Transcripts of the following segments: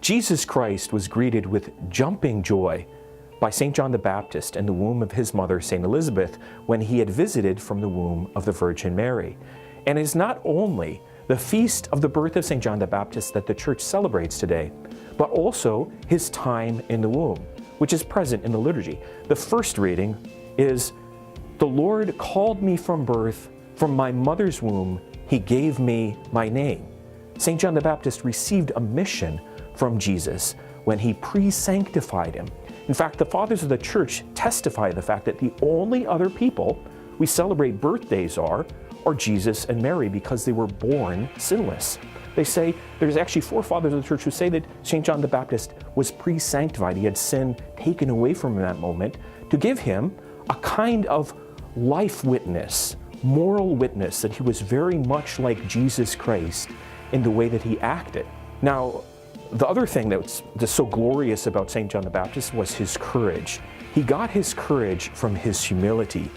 Jesus Christ was greeted with jumping joy by St. John the Baptist in the womb of his mother, St. Elizabeth, when he had visited from the womb of the Virgin Mary. And it is not only the feast of the birth of St. John the Baptist that the Church celebrates today, but also his time in the womb, which is present in the liturgy. The first reading is, "The Lord called me from birth, from my mother's womb, he gave me my name." St. John the Baptist received a mission from Jesus when he pre-sanctified him. In fact, the fathers of the Church testify to the fact that the only other people we celebrate birthdays are Jesus and Mary, because they were born sinless. They say, there's actually 4 fathers of the Church who say that St. John the Baptist was pre-sanctified. He had sin taken away from him in that moment to give him a kind of life witness, moral witness, that he was very much like Jesus Christ in the way that he acted. Now, the other thing that's so glorious about St. John the Baptist was his courage. He got his courage from his humility.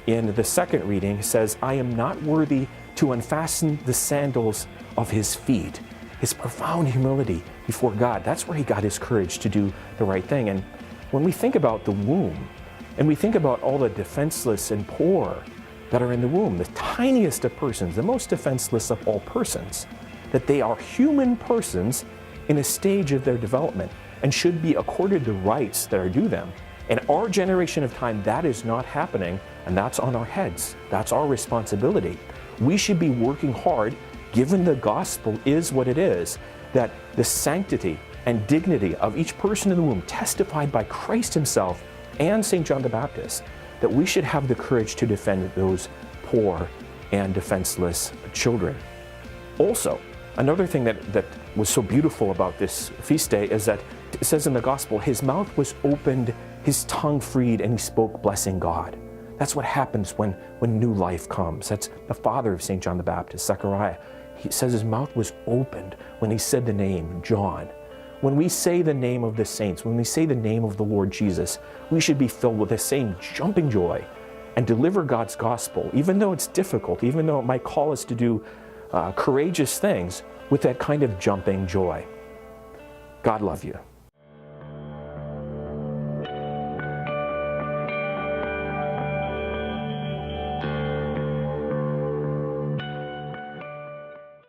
In the second reading, it says, "I am not worthy to unfasten the sandals of his feet." His profound humility before God, that's where he got his courage to do the right thing. And when we think about the womb, and we think about all the defenseless and poor that are in the womb, the tiniest of persons, the most defenseless of all persons, that they are human persons in a stage of their development and should be accorded the rights that are due them. In our generation of time, that is not happening, and that's on our heads. That's our responsibility. We should be working hard, given the gospel is what it is, that the sanctity and dignity of each person in the womb, testified by Christ himself and St. John the Baptist, that we should have the courage to defend those poor and defenseless children. Also, another thing that was so beautiful about this feast day is that it says in the gospel, his mouth was opened, his tongue freed, and he spoke blessing God. That's what happens when new life comes. That's the father of St. John the Baptist, Zechariah. He says his mouth was opened when he said the name John. When we say the name of the saints, when we say the name of the Lord Jesus, we should be filled with the same jumping joy and deliver God's gospel, even though it's difficult, even though it might call us to do courageous things, with that kind of jumping joy. God love you.